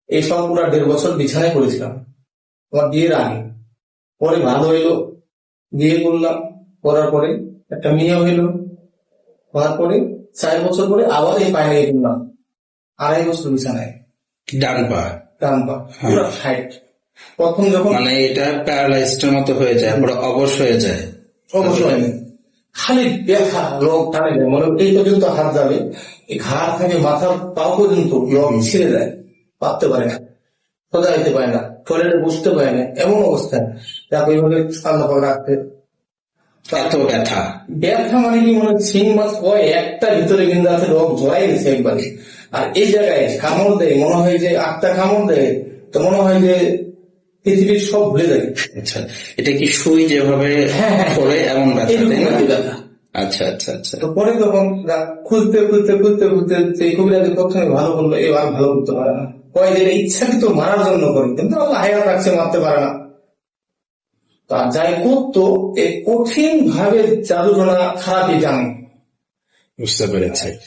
এই সব পুরা 1.5 বছর বিছানায় পড়েছিলাম আমার বিয়ের আগে। পরে ভালো হইলো, বিয়ে করলাম, করার পরে একটা মেয়ে হইলো, হওয়ার পরে 4 বছর পরে আবার এই পায়ে নিয়ে কিনলাম, 2.5 বছর বিছানায়। ডান পা। ডান পা পুরো সাইড। প্রথম যখন মানে এটা প্যারালাইজড মতো হয়ে যায়, পুরো অবশ হয়ে যায়। অবশ্যই খালি ব্যথা, রোগ টানে যায়, মনে এই পর্যন্ত হাত যাবে, এই ঘাড় থেকে মাথার পাও পর্যন্ত রোগ ছিঁড়ে যায়, পারতে পারে না, সোজা হইতে পারে না, টয়লেটে বুঝতে পারে না, এমন অবস্থা। তারপর এইভাবে আল্লাহ পাক রাখতে। এত ব্যথা। ব্যথা মানে কি, মনে সিং মাছ হয় একটা ভিতরে কিন্তু আছে, রোগ জড়াই গেছে একবারে। আর এই জায়গায় কামড় দেয়, মনে হয় যে 8টা কামড় দেয়, তো মনে হয় যে পৃথিবীর সব ভুলে যাবে। আচ্ছা, এটা কি সুই যেভাবে করে এমন ব্যথা, তাই না? ব্যথা। আচ্ছা আচ্ছা আচ্ছা। তো পরে তখন খুঁজতে খুঁজতে খুঁজতে খুঁজতে সেই কবিরাজি প্রথমে ভালো করলো, এবার ভালো করতে পারে না, কয় যে ইচ্ছাকৃত মারার জন্য করে, কিন্তু আল্লাহ হায়াত রাখছে, মারতে পারে না। তা যাই করতো, এই কঠিন ভাবে জাদুটোনা খারাপই জানে। বুঝতে পেরেছি।